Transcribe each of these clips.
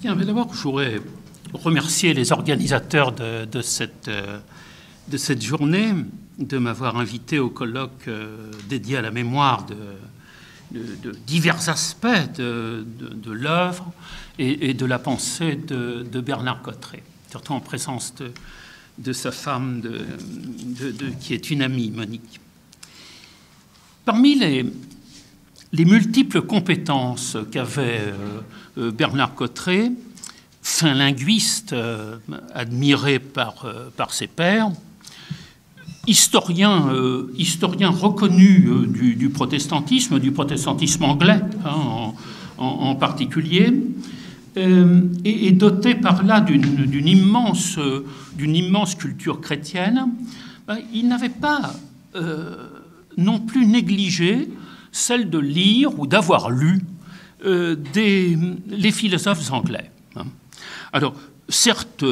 Bien, mais d'abord, je voudrais remercier les organisateurs de cette journée de m'avoir invité au colloque dédié à la mémoire de divers aspects de l'œuvre et de la pensée de Bernard Cotteret, surtout en présence de sa femme, qui est une amie, Monique. Parmi les multiples compétences qu'avait Bernard Cotteret, fin linguiste admiré par ses pairs, historien reconnu du protestantisme anglais en particulier, et doté par là d'une immense culture chrétienne, il n'avait pas non plus négligé celle de lire ou d'avoir lu les philosophes anglais. Alors, certes,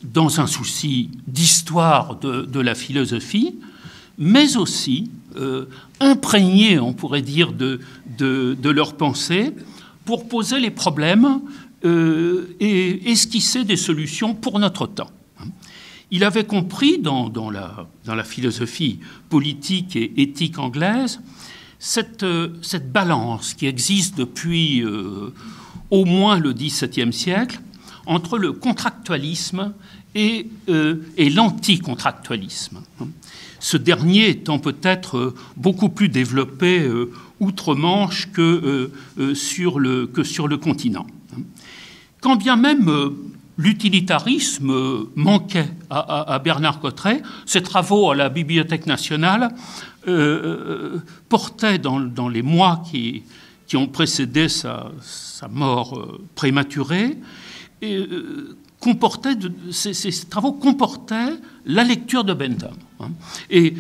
dans un souci d'histoire de la philosophie, mais aussi imprégné, on pourrait dire, de leur pensée, pour poser les problèmes et esquisser des solutions pour notre temps. Il avait compris dans la philosophie politique et éthique anglaise cette balance qui existe depuis au moins le XVIIe siècle entre le contractualisme et l'anticontractualisme. Ce dernier étant peut-être beaucoup plus développé outre-Manche que sur le continent. Quand bien même l'utilitarisme manquait à Bernard Cotteret, ses travaux à la Bibliothèque nationale portaient dans les mois qui ont précédé sa mort prématurée, ces travaux comportaient la lecture de Bentham. Et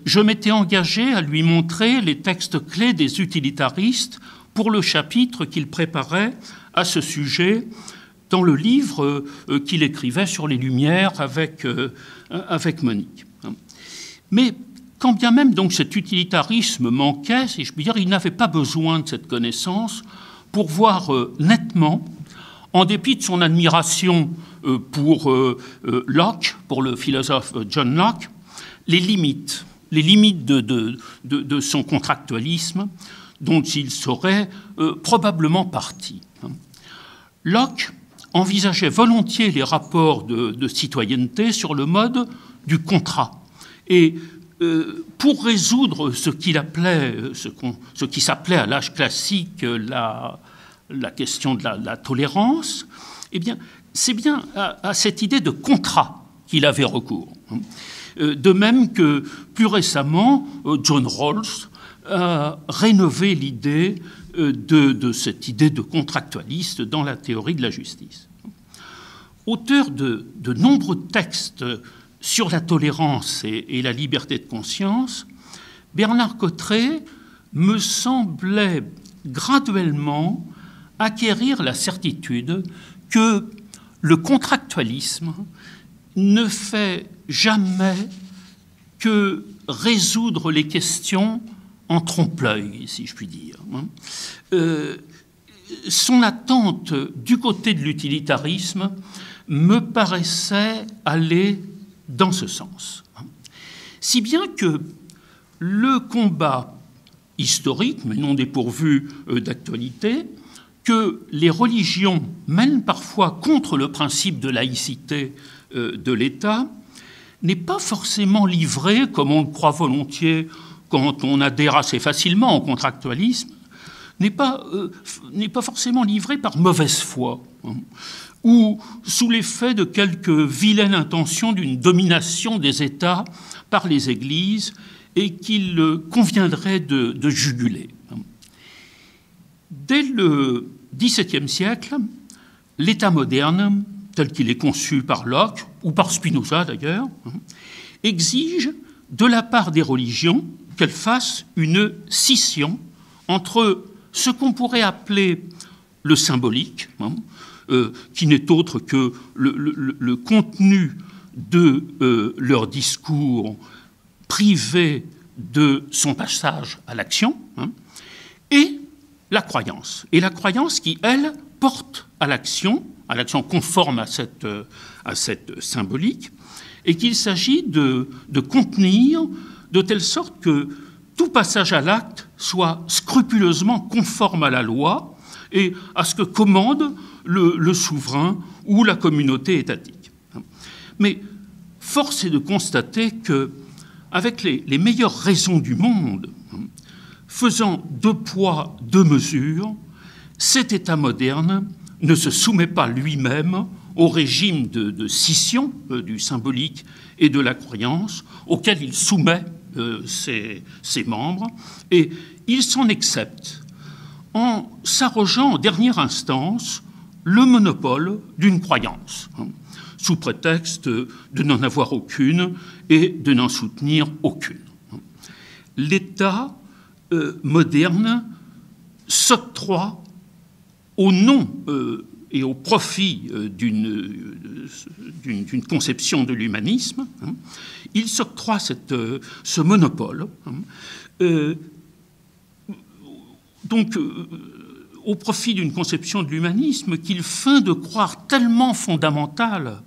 je m'étais engagé à lui montrer les textes clés des utilitaristes pour le chapitre qu'il préparait à ce sujet dans le livre qu'il écrivait sur les Lumières avec Monique. Mais quand bien même donc cet utilitarisme manquait, si je puis dire, il n'avait pas besoin de cette connaissance pour voir nettement, en dépit de son admiration pour Locke, pour le philosophe John Locke, les limites de son contractualisme dont il serait probablement parti. Locke envisageait volontiers les rapports de citoyenneté sur le mode du contrat. Et pour résoudre ce qui s'appelait à l'âge classique la question de la tolérance, eh bien, c'est bien à cette idée de contrat qu'il avait recours. De même que, plus récemment, John Rawls a rénové l'idée de cette idée de contractualiste dans la théorie de la justice. Auteur de nombreux textes sur la tolérance et la liberté de conscience, Bernard Cotteret me semblait graduellement acquérir la certitude que le contractualisme ne fait jamais que résoudre les questions en trompe-l'œil, si je puis dire. Son attente du côté de l'utilitarisme me paraissait aller dans ce sens. Si bien que le combat historique, mais non dépourvu d'actualité, que les religions mènent parfois contre le principe de laïcité de l'État, n'est pas forcément livré, comme on le croit volontiers quand on adhère assez facilement au contractualisme, n'est pas forcément livré par mauvaise foi, ou sous l'effet de quelque vilaine intention d'une domination des États par les Églises et qu'il conviendrait de juguler. Dès le XVIIe siècle, l'État moderne, tel qu'il est conçu par Locke, ou par Spinoza d'ailleurs, exige de la part des religions qu'elles fassent une scission entre ce qu'on pourrait appeler le symbolique, qui n'est autre que le contenu de leur discours privé de son passage à l'action, et la croyance. Et la croyance qui, elle, porte à l'action conforme à cette symbolique, et qu'il s'agit de contenir de telle sorte que tout passage à l'acte soit scrupuleusement conforme à la loi et à ce que commande le souverain ou la communauté étatique. Mais force est de constater que, avec les meilleures raisons du monde, faisant 2 poids, 2 mesures, cet État moderne ne se soumet pas lui-même au régime de scission du symbolique et de la croyance auquel il soumet ses membres, et il s'en accepte en s'arrogeant en dernière instance le monopole d'une croyance, sous prétexte de n'en avoir aucune et de n'en soutenir aucune. L'État moderne s'octroie au nom et au profit d'une conception de l'humanisme, il s'octroie ce monopole, au profit d'une conception de l'humanisme qu'il feint de croire tellement fondamentale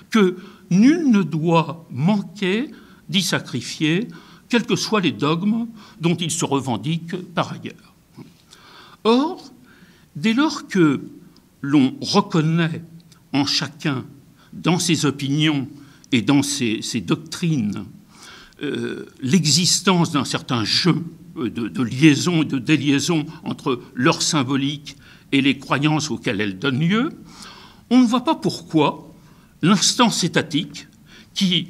que nul ne doit manquer d'y sacrifier, quels que soient les dogmes dont il se revendique par ailleurs. Or, dès lors que l'on reconnaît en chacun, dans ses opinions et dans ses doctrines, l'existence d'un certain jeu de liaison et de déliaison entre leur symbolique et les croyances auxquelles elles donnent lieu, on ne voit pas pourquoi l'instance étatique qui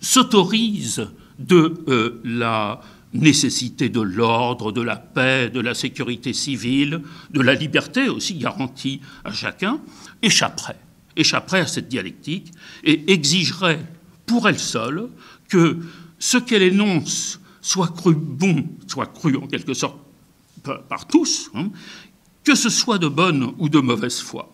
s'autorise de la nécessité de l'ordre, de la paix, de la sécurité civile, de la liberté aussi garantie à chacun, échapperait à cette dialectique et exigerait pour elle seule que ce qu'elle énonce soit cru bon, soit cru en quelque sorte par tous, que ce soit de bonne ou de mauvaise foi.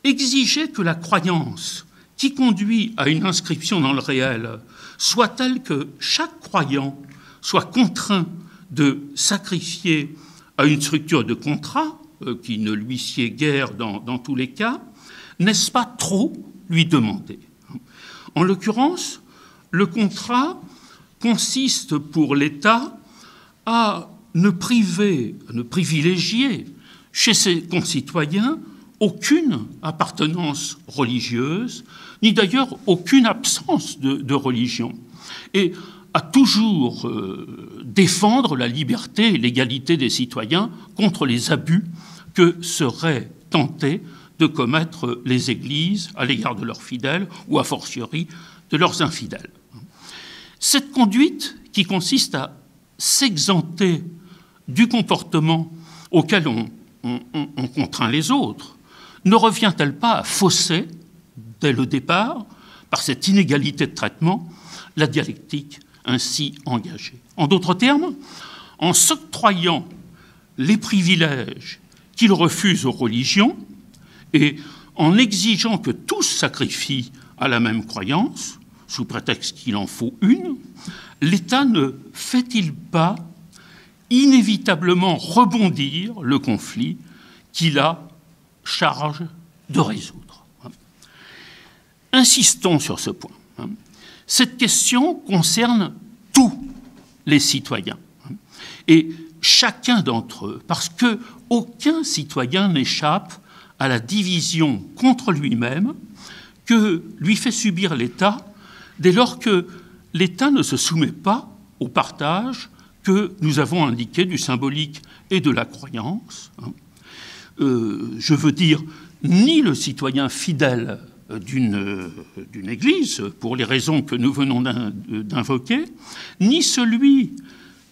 Exiger que la croyance qui conduit à une inscription dans le réel soit telle que chaque croyant soit contraint de sacrifier à une structure de contrat qui ne lui sied guère dans tous les cas, n'est-ce pas trop lui demander? En l'occurrence, le contrat consiste pour l'État à ne privilégier chez ses concitoyens aucune appartenance religieuse, ni d'ailleurs aucune absence de religion, et à toujours défendre la liberté et l'égalité des citoyens contre les abus que seraient tentés de commettre les églises à l'égard de leurs fidèles ou a fortiori de leurs infidèles. Cette conduite qui consiste à s'exenter du comportement auquel on contraint les autres ne revient-elle pas à fausser, dès le départ, par cette inégalité de traitement, la dialectique ainsi engagée? En d'autres termes, en s'octroyant les privilèges qu'il refuse aux religions et en exigeant que tous sacrifient à la même croyance, sous prétexte qu'il en faut une, l'État ne fait-il pas inévitablement rebondir le conflit qu'il a charge de résoudre? Insistons sur ce point. Cette question concerne tous les citoyens et chacun d'entre eux, parce qu'aucun citoyen n'échappe à la division contre lui-même que lui fait subir l'État dès lors que l'État ne se soumet pas au partage que nous avons indiqué du symbolique et de la croyance. Je veux dire, ni le citoyen fidèle d'une église, pour les raisons que nous venons d'invoquer, ni celui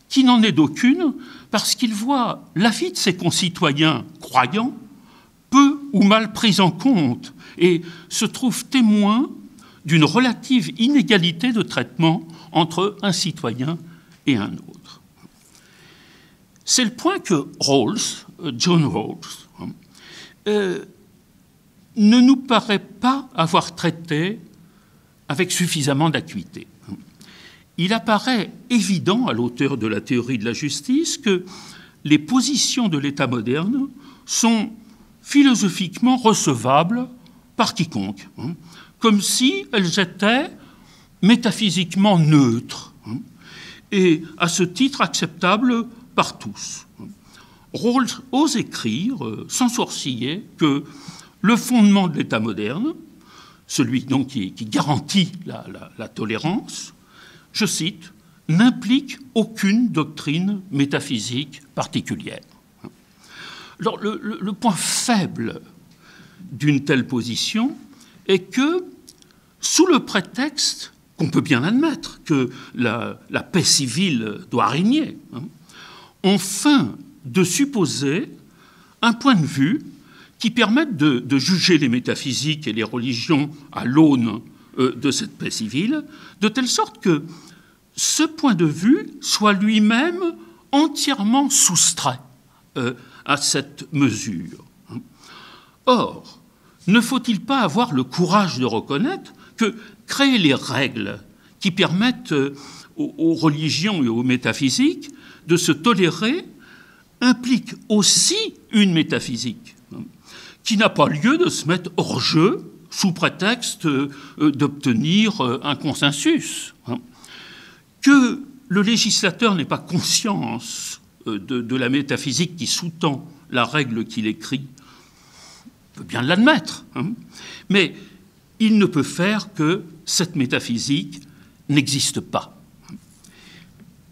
qui n'en est d'aucune, parce qu'il voit la vie de ses concitoyens croyants peu ou mal prise en compte et se trouve témoin d'une relative inégalité de traitement entre un citoyen et un autre. C'est le point que Rawls, John Rawls, ne nous paraît pas avoir traité avec suffisamment d'acuité. Il apparaît évident à l'auteur de la théorie de la justice que les positions de l'État moderne sont philosophiquement recevables par quiconque, comme si elles étaient métaphysiquement neutres, et à ce titre acceptables par tous. Rawls ose écrire, sans sourciller, que le fondement de l'État moderne, celui donc qui garantit la tolérance, je cite, n'implique aucune doctrine métaphysique particulière. Alors, le point faible d'une telle position est que, sous le prétexte qu'on peut bien admettre que la paix civile doit régner, on feint de supposer un point de vue qui permette de juger les métaphysiques et les religions à l'aune de cette paix civile, de telle sorte que ce point de vue soit lui-même entièrement soustrait à cette mesure. Or, ne faut-il pas avoir le courage de reconnaître que créer les règles qui permettent aux religions et aux métaphysiques de se tolérer implique aussi une métaphysique qui n'a pas lieu de se mettre hors jeu sous prétexte d'obtenir un consensus. Que le législateur n'ait pas conscience de la métaphysique qui sous-tend la règle qu'il écrit, on peut bien l'admettre, mais il ne peut faire que cette métaphysique n'existe pas.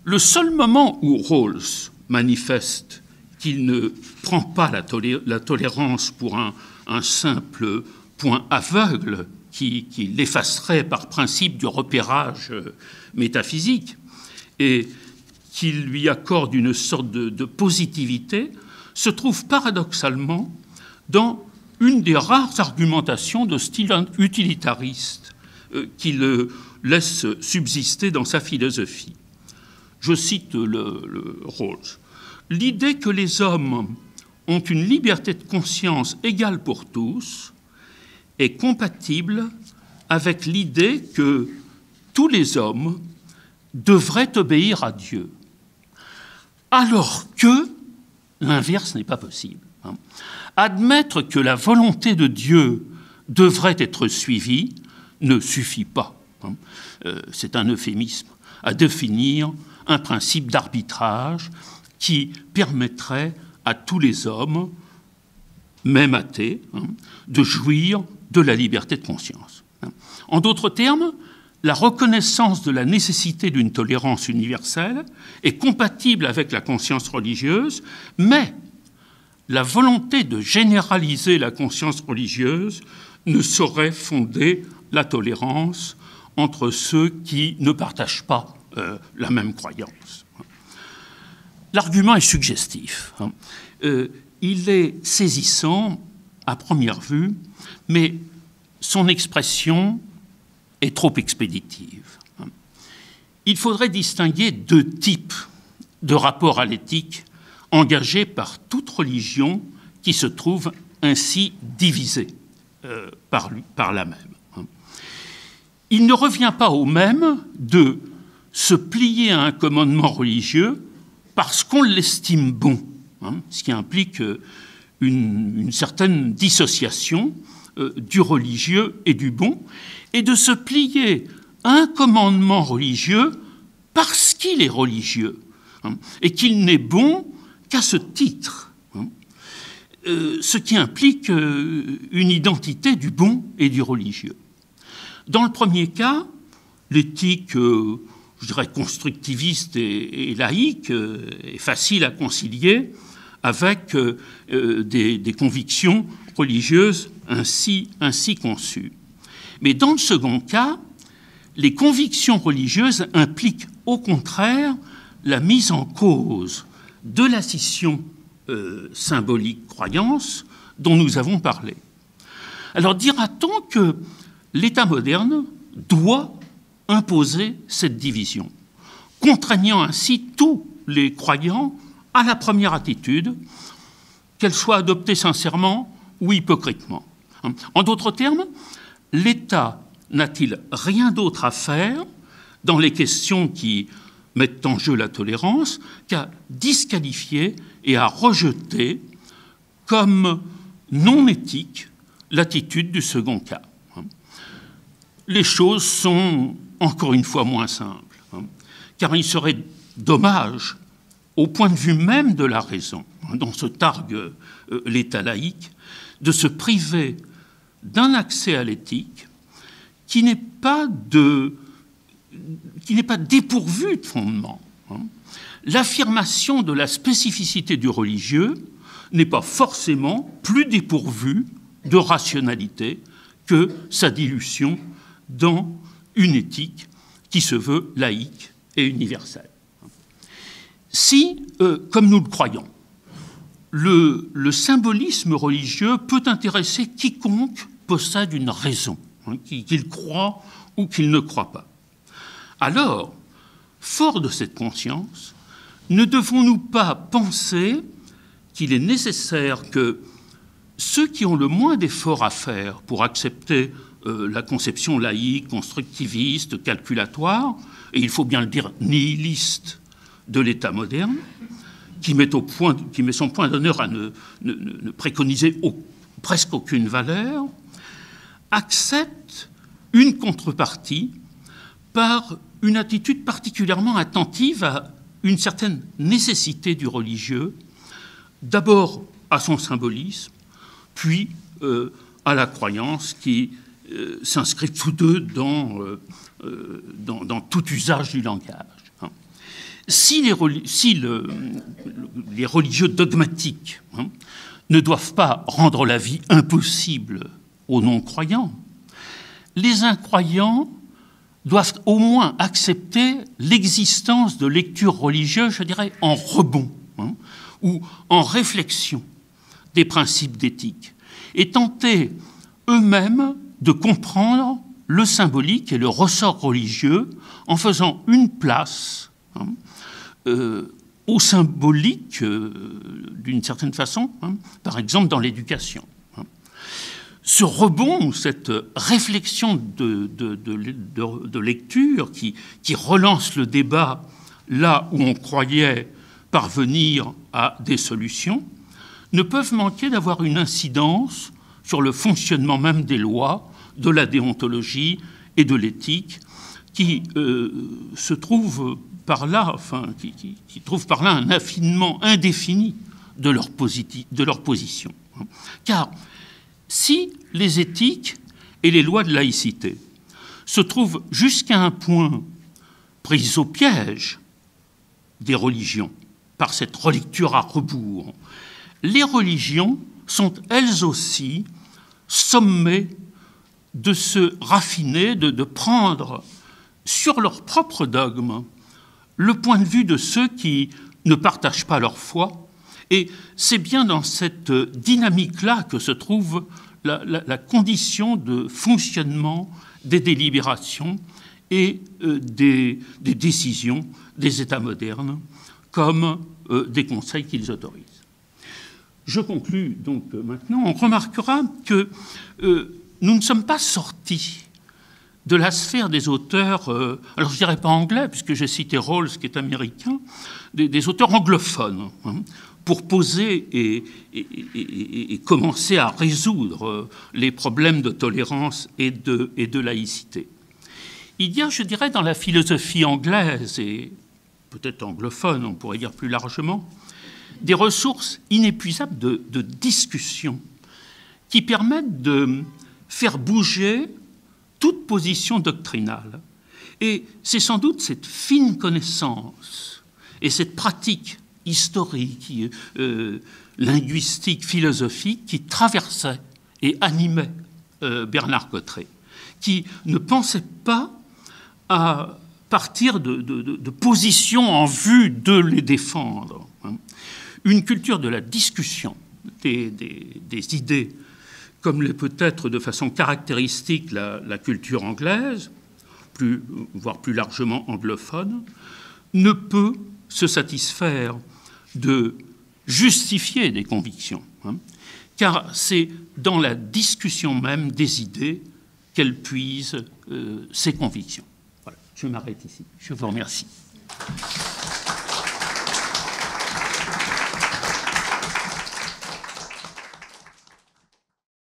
Le seul moment où Rawls manifeste qu'il ne prend pas la tolérance pour un simple point aveugle qui l'effacerait par principe du repérage métaphysique et qu'il lui accorde une sorte de positivité, se trouve paradoxalement dans une des rares argumentations de style utilitariste qui le laisse subsister dans sa philosophie. Je cite le Rawls. « L'idée que les hommes ont une liberté de conscience égale pour tous est compatible avec l'idée que tous les hommes devraient obéir à Dieu, alors que l'inverse n'est pas possible. Admettre que la volonté de Dieu devrait être suivie ne suffit pas. C'est un euphémisme à définir un principe d'arbitrage qui permettrait à tous les hommes, même athées, de jouir de la liberté de conscience. En d'autres termes, la reconnaissance de la nécessité d'une tolérance universelle est compatible avec la conscience religieuse, mais la volonté de généraliser la conscience religieuse ne saurait fonder la tolérance entre ceux qui ne partagent pas la même croyance. L'argument est suggestif. Il est saisissant à première vue, mais son expression est trop expéditive. Il faudrait distinguer deux types de rapports à l'éthique engagés par toute religion qui se trouve ainsi divisée par la même. Il ne revient pas au même de se plier à un commandement religieux parce qu'on l'estime bon, ce qui implique une certaine dissociation du religieux et du bon, et de se plier à un commandement religieux parce qu'il est religieux, et qu'il n'est bon qu'à ce titre, ce qui implique une identité du bon et du religieux. Dans le premier cas, l'éthique, je dirais, constructiviste et laïque est facile à concilier avec des convictions religieuses ainsi conçues. Mais dans le second cas, les convictions religieuses impliquent au contraire la mise en cause de la scission symbolique croyance dont nous avons parlé. Alors dira-t-on que l'État moderne doit imposer cette division, contraignant ainsi tous les croyants à la première attitude, qu'elle soit adoptée sincèrement ou hypocritement. En d'autres termes, l'État n'a-t-il rien d'autre à faire dans les questions qui mettent en jeu la tolérance qu'à disqualifier et à rejeter comme non éthique l'attitude du second cas. Les choses sont encore une fois moins simples, car il serait dommage, au point de vue même de la raison, dont se targue l'État laïque, de se priver d'un accès à l'éthique qui n'est pas dépourvu de fondement. L'affirmation de la spécificité du religieux n'est pas forcément plus dépourvue de rationalité que sa dilution dans une éthique qui se veut laïque et universelle. Si, comme nous le croyons, le symbolisme religieux peut intéresser quiconque possède une raison, qu'il croit ou qu'il ne croit pas, alors, fort de cette conscience, ne devons-nous pas penser qu'il est nécessaire que ceux qui ont le moins d'efforts à faire pour accepter la conception laïque, constructiviste, calculatoire, et il faut bien le dire, nihiliste de l'État moderne, qui met son point d'honneur à ne préconiser presque aucune valeur, acceptent une contrepartie par une attitude particulièrement attentive à une certaine nécessité du religieux, d'abord à son symbolisme, puis à la croyance qui s'inscrivent tous deux dans tout usage du langage. Si les religieux dogmatiques ne doivent pas rendre la vie impossible aux non-croyants, les incroyants doivent au moins accepter l'existence de lectures religieuses, je dirais, en rebond, ou en réflexion des principes d'éthique, et tenter eux-mêmes de comprendre le symbolique et le ressort religieux en faisant une place au symbolique d'une certaine façon, par exemple dans l'éducation. Ce rebond, cette réflexion de lecture qui relance le débat là où on croyait parvenir à des solutions, ne peuvent manquer d'avoir une incidence sur le fonctionnement même des lois, de la déontologie et de l'éthique, qui se trouve par là, qui trouve par là un affinement indéfini de leur position. Car si les éthiques et les lois de laïcité se trouvent jusqu'à un point prises au piège des religions par cette relecture à rebours, les religions sont elles aussi sommées de se raffiner, de prendre sur leur propre dogme le point de vue de ceux qui ne partagent pas leur foi. Et c'est bien dans cette dynamique-là que se trouve la condition de fonctionnement des délibérations et des décisions des États modernes, comme des conseils qu'ils autorisent. Je conclus donc maintenant. On remarquera que nous ne sommes pas sortis de la sphère des auteurs, alors je ne dirais pas anglais, puisque j'ai cité Rawls, qui est américain, des auteurs anglophones, pour poser et commencer à résoudre les problèmes de tolérance et de laïcité. Il y a, je dirais, dans la philosophie anglaise, et peut-être anglophone, on pourrait dire plus largement, des ressources inépuisables de discussion qui permettent de faire bouger toute position doctrinale. Et c'est sans doute cette fine connaissance et cette pratique historique, linguistique, philosophique qui traversait et animait Bernard Cotteret, qui ne pensait pas à partir de positions en vue de les défendre. Une culture de la discussion des idées, comme l'est peut-être de façon caractéristique la culture anglaise, voire plus largement anglophone, ne peut se satisfaire de justifier des convictions, car c'est dans la discussion même des idées qu'elle puise ses convictions. Voilà, je m'arrête ici. Je vous remercie.